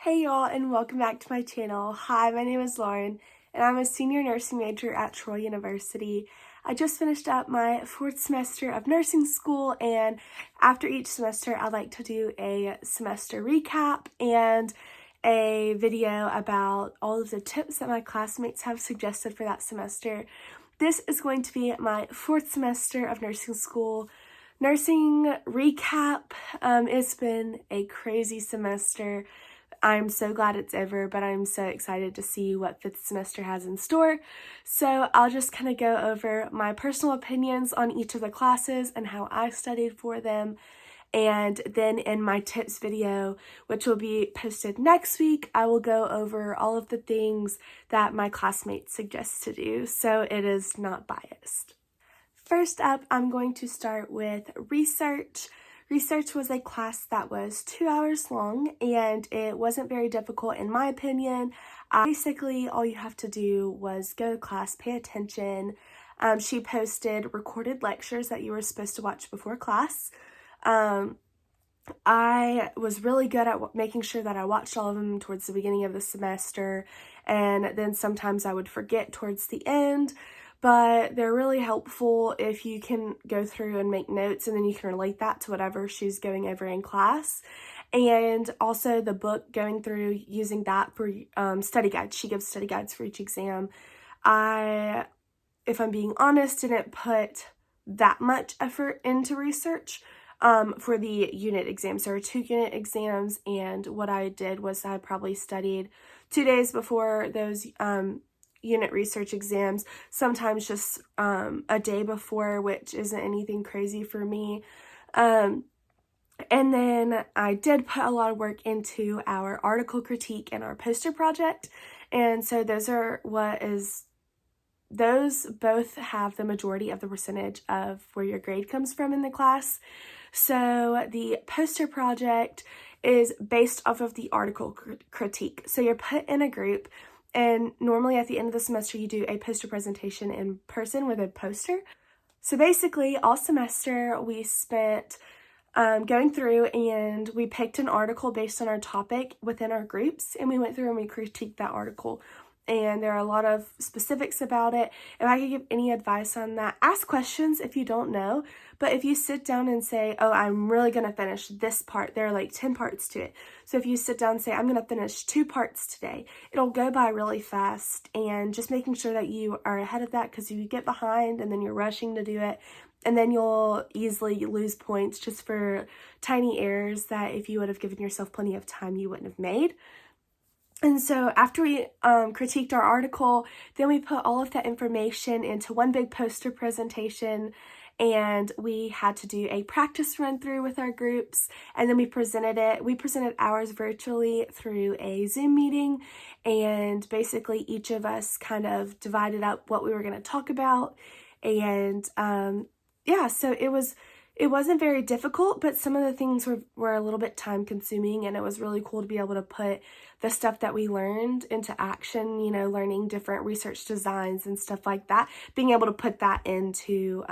Hey y'all, and welcome back to my channel. Hi, my name is Lauren and I'm a senior nursing major at Troy University. I just finished up my 4th semester of nursing school, and after each semester I like to do a semester recap and a video about all of the tips that my classmates have suggested for that semester. This is going to be my 4th semester of nursing school nursing recap. It's been a crazy semester. I'm so glad it's over, but I'm so excited to see what 5th semester has in store. So I'll just kind of go over my personal opinions on each of the classes and how I studied for them. And then in my tips video, which will be posted next week, I will go over all of the things that my classmates suggest to do, so it is not biased. First up, I'm going to start with research. Research was a class that was 2 hours long, and it wasn't very difficult in my opinion. Basically, all you have to do was go to class, pay attention. She posted recorded lectures that you were supposed to watch before class. I was really good at making sure that I watched all of them towards the beginning of the semester, and then sometimes I would forget towards the end. But they're really helpful if you can go through and make notes, and then you can relate that to whatever she's going over in class. And also the book, going through using that for study guides. She gives study guides for each exam. I, if I'm being honest, didn't put that much effort into research for the unit exams. There are 2 unit exams, and what I did was I probably studied 2 days before those unit research exams, sometimes just a day before, which isn't anything crazy for me. And then I did put a lot of work into our article critique and our poster project, and so those both have the majority of the percentage of where your grade comes from in the class. So the poster project is based off of the article critique. So you're put in a group, and normally at the end of the semester, you do a poster presentation in person with a poster. So basically, all semester, we spent going through, and we picked an article based on our topic within our groups, and we went through and we critiqued that article. And there are a lot of specifics about it. If I could give any advice on that, ask questions if you don't know. But if you sit down and say, oh, I'm really going to finish this part, there are like 10 parts to it. So if you sit down and say, I'm going to finish 2 parts today, it'll go by really fast. And just making sure that you are ahead of that, because if you get behind and then you're rushing to do it, and then you'll easily lose points just for tiny errors that if you would have given yourself plenty of time, you wouldn't have made. And so after we critiqued our article, then we put all of that information into one big poster presentation, and we had to do a practice run through with our groups, and then we presented it. We presented ours virtually through a Zoom meeting, and basically each of us kind of divided up what we were going to talk about. And yeah, so it wasn't very difficult, but some of the things were a little bit time consuming, and it was really cool to be able to put the stuff that we learned into action, you know, learning different research designs and stuff like that, being able to put that into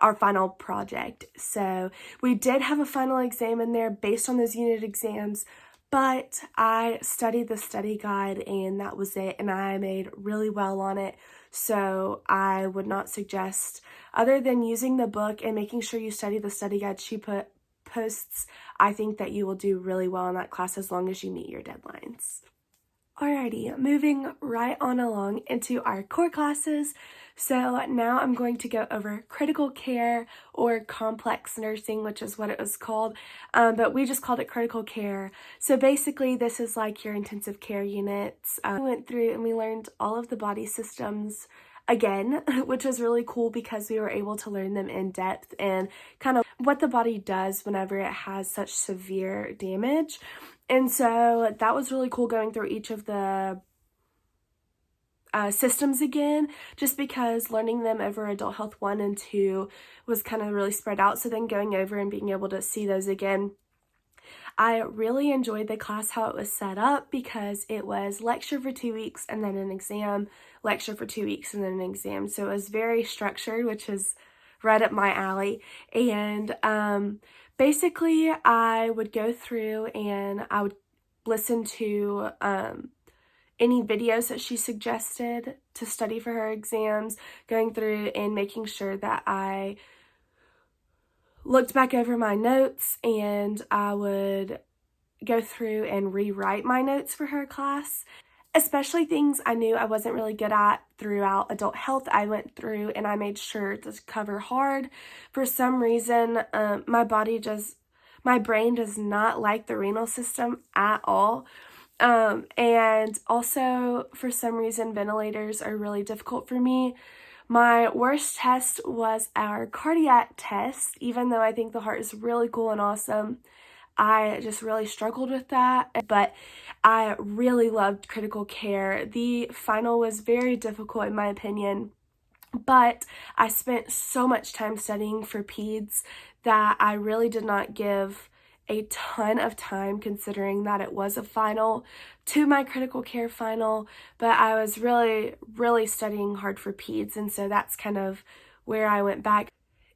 our final project. So we did have a final exam in there based on those unit exams, but I studied the study guide and that was it, and I made really well on it. So I would not suggest, other than using the book and making sure you study the study guide she posts, I think that you will do really well in that class as long as you meet your deadlines. Alrighty, moving right on along into our core classes. So now I'm going to go over critical care, or complex nursing, which is what it was called, but we just called it critical care. So basically this is like your intensive care units. We went through and we learned all of the body systems again, which was really cool because we were able to learn them in depth and kind of what the body does whenever it has such severe damage. And so that was really cool, going through each of the systems again, just because learning them over Adult Health 1 and 2 was kind of really spread out. So then going over and being able to see those again, I really enjoyed the class, how it was set up, because it was lecture for 2 weeks and then an exam, lecture for 2 weeks and then an exam. So it was very structured, which is right up my alley. And basically I would go through and I would listened to any videos that she suggested to study for her exams, going through and making sure that I looked back over my notes, and I would go through and rewrite my notes for her class. Especially things I knew I wasn't really good at throughout adult health, I went through and I made sure to cover hard. For some reason, my brain does not like the renal system at all. And also, for some reason, ventilators are really difficult for me. My worst test was our cardiac test. Even though I think the heart is really cool and awesome, I just really struggled with that, but I really loved critical care. The final was very difficult in my opinion, but I spent so much time studying for peds that I really did not give a ton of time, considering that it was a final, to my critical care final, but I was really, really studying hard for peds, and so that's kind of where I went back.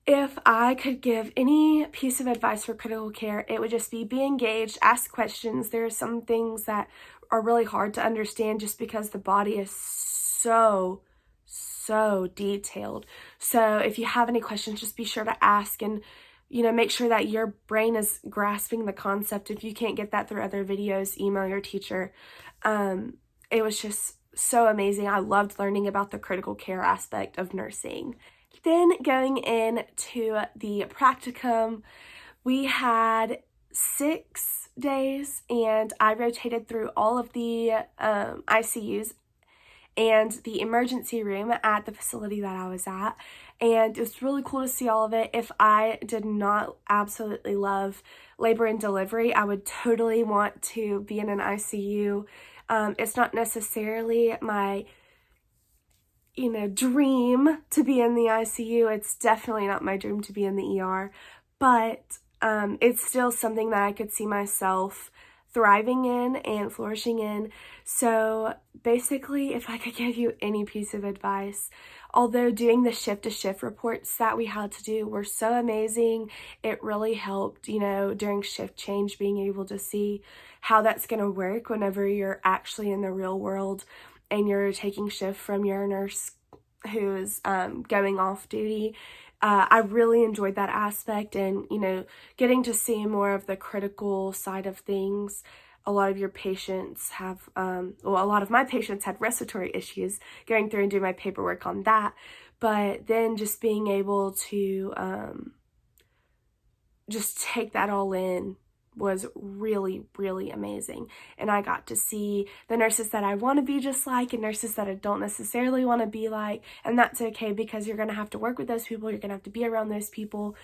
If I could give any piece of advice for critical care, it would just be engaged, ask questions. There are some things that are really hard to understand just because the body is so detailed. So if you have any questions, just be sure to ask, and make sure that your brain is grasping the concept. If you can't get that through other videos, email your teacher. It was just so amazing. I loved learning about the critical care aspect of nursing. Then going into the practicum, we had 6 days, and I rotated through all of the ICUs and the emergency room at the facility that I was at, and it was really cool to see all of it. If I did not absolutely love labor and delivery, I would totally want to be in an ICU. It's not necessarily my dream to be in the ICU. It's definitely not my dream to be in the ER, but it's still something that I could see myself thriving in and flourishing in. So basically, if I could give you any piece of advice, although doing the shift-to-shift reports that we had to do were so amazing, it really helped, during shift change, being able to see how that's going to work whenever you're actually in the real world and you're taking shift from your nurse who's going off duty. I really enjoyed that aspect, and getting to see more of the critical side of things. A lot of your patients have, a lot of my patients had respiratory issues, going through and doing my paperwork on that, but then just being able to just take that all in was really, really amazing. And I got to see the nurses that I want to be just like, and nurses that I don't necessarily want to be like, and that's okay, because you're going to have to work with those people, you're going to have to be around those people.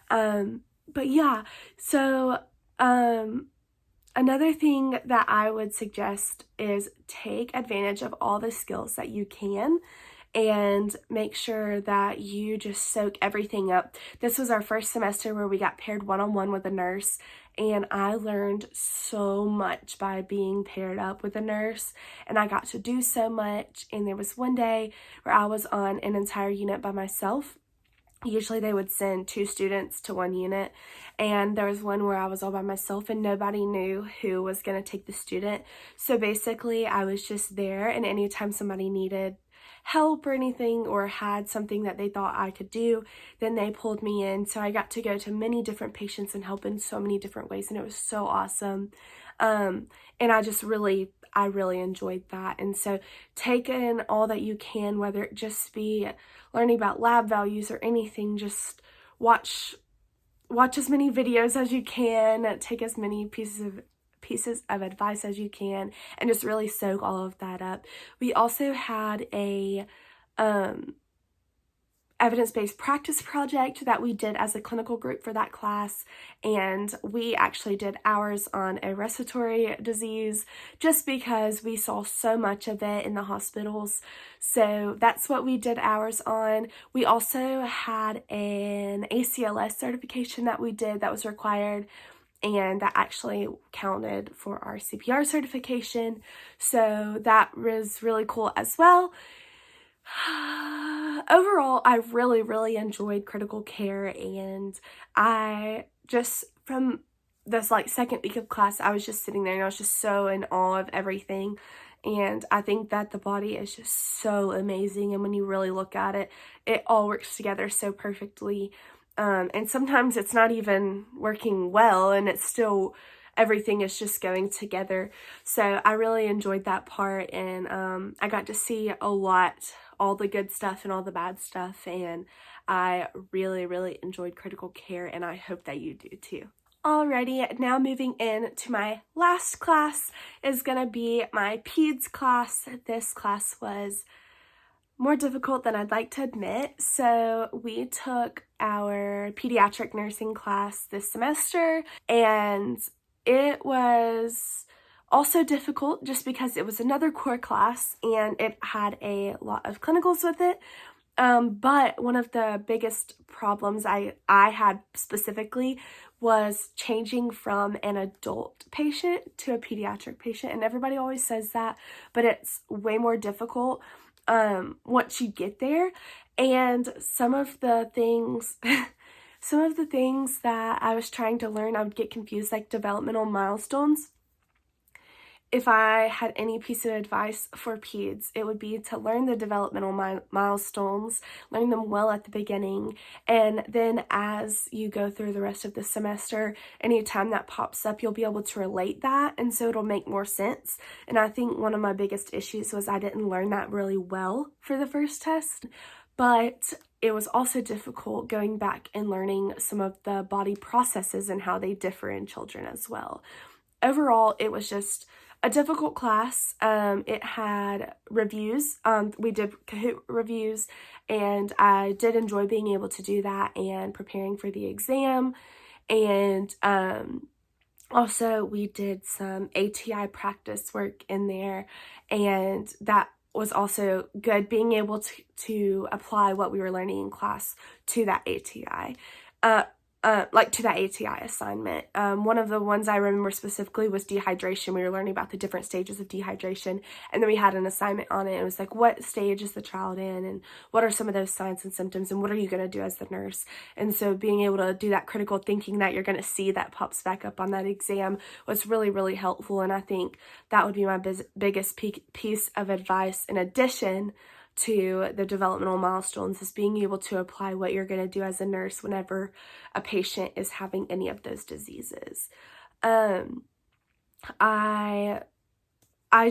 But yeah, so another thing that I would suggest is take advantage of all the skills that you can, and make sure that you just soak everything up. This was our first semester where we got paired one-on-one with a nurse, and I learned so much by being paired up with a nurse, and I got to do so much. And there was one day where I was on an entire unit by myself. Usually they would send 2 students to one unit, and there was one where I was all by myself and nobody knew who was going to take the student. So basically I was just there, and anytime somebody needed help or anything, or had something that they thought I could do, then they pulled me in. So I got to go to many different patients and help in so many different ways, and it was so awesome. And I really enjoyed that. And so take in all that you can, whether it just be learning about lab values or anything. Just watch as many videos as you can, take as many pieces of advice as you can, and just really soak all of that up. We also had a evidence-based practice project that we did as a clinical group for that class, and we actually did ours on a respiratory disease just because we saw so much of it in the hospitals. So that's what we did ours on. We also had an Acls certification that we did that was required, and that actually counted for our CPR certification. So that was really cool as well. Overall, I really enjoyed critical care, and I just, from this like second week of class, I was just sitting there and I was just so in awe of everything. And I think that the body is just so amazing. And when you really look at it, it all works together so perfectly. And sometimes it's not even working well and it's still, everything is just going together. So I really enjoyed that part, and I got to see a lot, all the good stuff and all the bad stuff. And I really, really enjoyed critical care, and I hope that you do too. Alrighty, now moving in to my last class is going to be my Peds class. This class was more difficult than I'd like to admit. So we took our Pediatric Nursing class this semester, and it was also difficult just because it was another core class and it had a lot of clinicals with it. But one of the biggest problems I had specifically was changing from an adult patient to a pediatric patient. And everybody always says that, but it's way more difficult once you get there. And some of the things that I was trying to learn, I would get confused, like developmental milestones. If I had any piece of advice for peds, it would be to learn the developmental milestones, learn them well at the beginning, and then as you go through the rest of the semester, anytime that pops up, you'll be able to relate that, and so it'll make more sense. And I think one of my biggest issues was I didn't learn that really well for the first test, but it was also difficult going back and learning some of the body processes and how they differ in children as well. Overall, it was just a difficult class. It had reviews. We did Kahoot reviews, and I did enjoy being able to do that and preparing for the exam. And also we did some ATI practice work in there, and that was also good, being able to apply what we were learning in class to that ATI. To that ATI assignment. One of the ones I remember specifically was dehydration. We were learning about the different stages of dehydration, and then we had an assignment on it. It was like, what stage is the child in, and what are some of those signs and symptoms, and what are you going to do as the nurse? And so being able to do that critical thinking that you're going to see that pops back up on that exam was really, really helpful, and I think that would be my biggest piece of advice in addition to the developmental milestones, is being able to apply what you're going to do as a nurse whenever a patient is having any of those diseases. I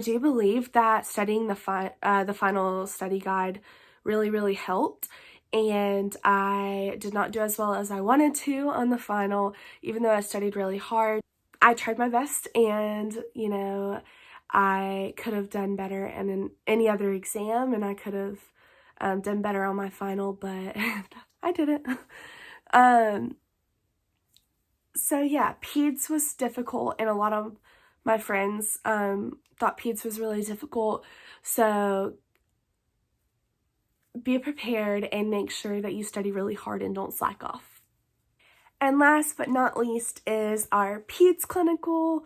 do believe that studying the final study guide really, really helped, and I did not do as well as I wanted to on the final, even though I studied really hard. I tried my best, and I could have done better in any other exam, and I could have done better on my final, but I didn't. So yeah, peds was difficult, and a lot of my friends thought peds was really difficult. So be prepared and make sure that you study really hard and don't slack off. And last but not least is our Peds Clinical,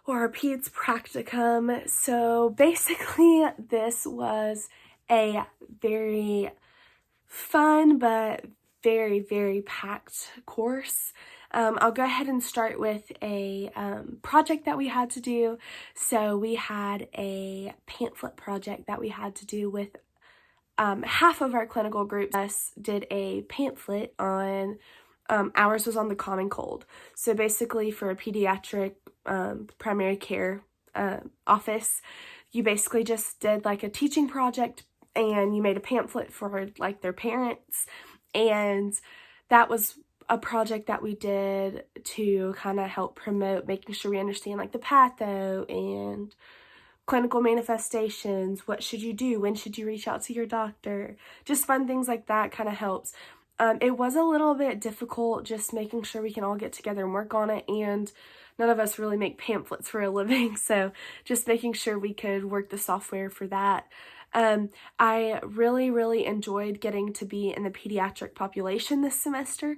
or our Peds Practicum. So basically this was a very fun but very, very packed course. I'll go ahead and start with a project that we had to do. So we had a pamphlet project that we had to do with half of our clinical group. Us did a pamphlet on ours was on the common cold. So basically for a pediatric primary care office, you basically just did like a teaching project, and you made a pamphlet for like their parents, and that was a project that we did to kind of help promote making sure we understand like the patho and clinical manifestations. What should you do? When should you reach out to your doctor? Just fun things like that kind of helps. It was a little bit difficult just making sure we can all get together and work on it, and none of us really make pamphlets for a living, so just making sure we could work the software for that. I really, really enjoyed getting to be in the pediatric population this semester.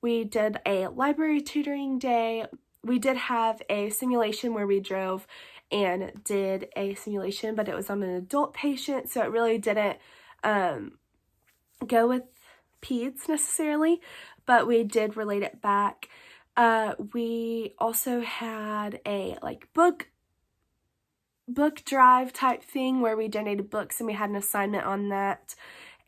We did a library tutoring day. We did have a simulation where we drove and did a simulation, but it was on an adult patient, so it really didn't go with peds necessarily, but we did relate it back. We also had a book drive type thing where we donated books and we had an assignment on that.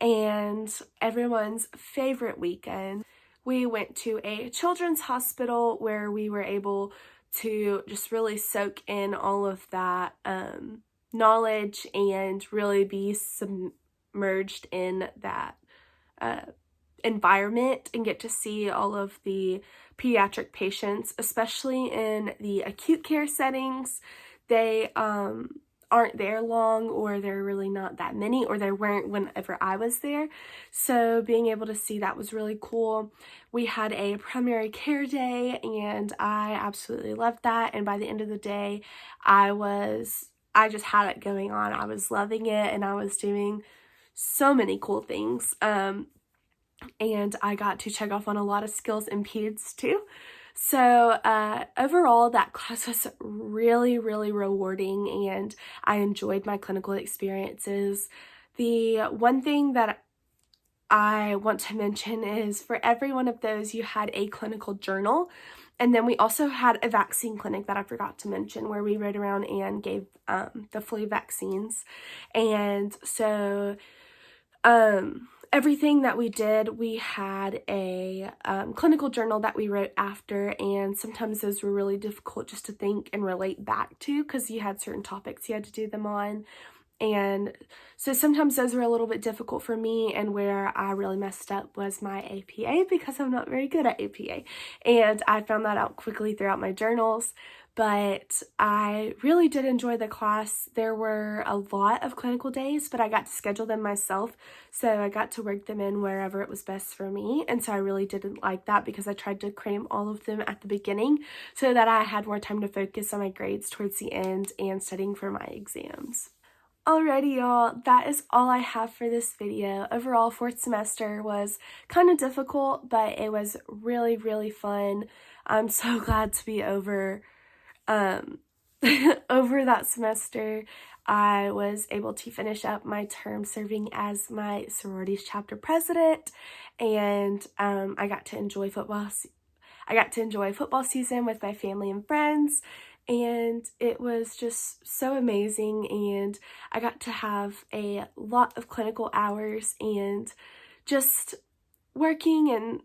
And everyone's favorite weekend, we went to a children's hospital where we were able to just really soak in all of that knowledge and really be submerged in that environment and get to see all of the pediatric patients, especially in the acute care settings. They aren't there long, or they're really not that many, or there weren't whenever I was there. So being able to see that was really cool. We had a primary care day and I absolutely loved that. And by the end of the day, I just had it going on. I was loving it and I was doing so many cool things. And I got to check off on a lot of skills in peds too. So overall, that class was really, really rewarding and I enjoyed my clinical experiences. The one thing that I want to mention is for every one of those, you had a clinical journal. And then we also had a vaccine clinic that I forgot to mention, where we rode around and gave the flu vaccines. And so everything that we did, we had a clinical journal that we wrote after, and sometimes those were really difficult just to think and relate back to because you had certain topics you had to do them on. And so sometimes those were a little bit difficult for me, and where I really messed up was my APA because I'm not very good at APA. And I found that out quickly throughout my journals, but I really did enjoy the class. There were a lot of clinical days, but I got to schedule them myself, so I got to work them in wherever it was best for me. And so I really didn't like that because I tried to cram all of them at the beginning so that I had more time to focus on my grades towards the end and studying for my exams. Alrighty, y'all, that is all I have for this video. Overall, fourth semester was kind of difficult, but it was really, really fun. I'm so glad to be over over that semester. I was able to finish up my term serving as my sororities chapter president, and I got to enjoy football. I got to enjoy football season with my family and friends, and it was just so amazing. And I got to have a lot of clinical hours and just working and,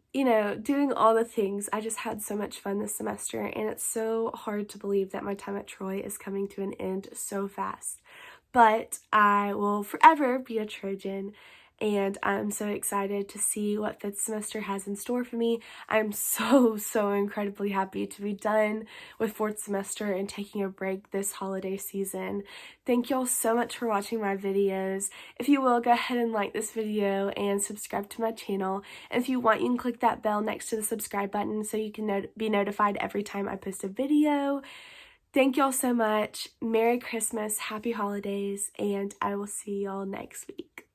doing all the things. I just had so much fun this semester, and it's so hard to believe that my time at Troy is coming to an end so fast. But I will forever be a Trojan, and I'm so excited to see what fifth semester has in store for me. I'm so incredibly happy to be done with fourth semester and taking a break this holiday season. Thank y'all so much for watching my videos. If you will, go ahead and like this video and subscribe to my channel. And if you want, you can click that bell next to the subscribe button so you can be notified every time I post a video. Thank y'all so much. Merry Christmas, happy holidays, and I will see y'all next week.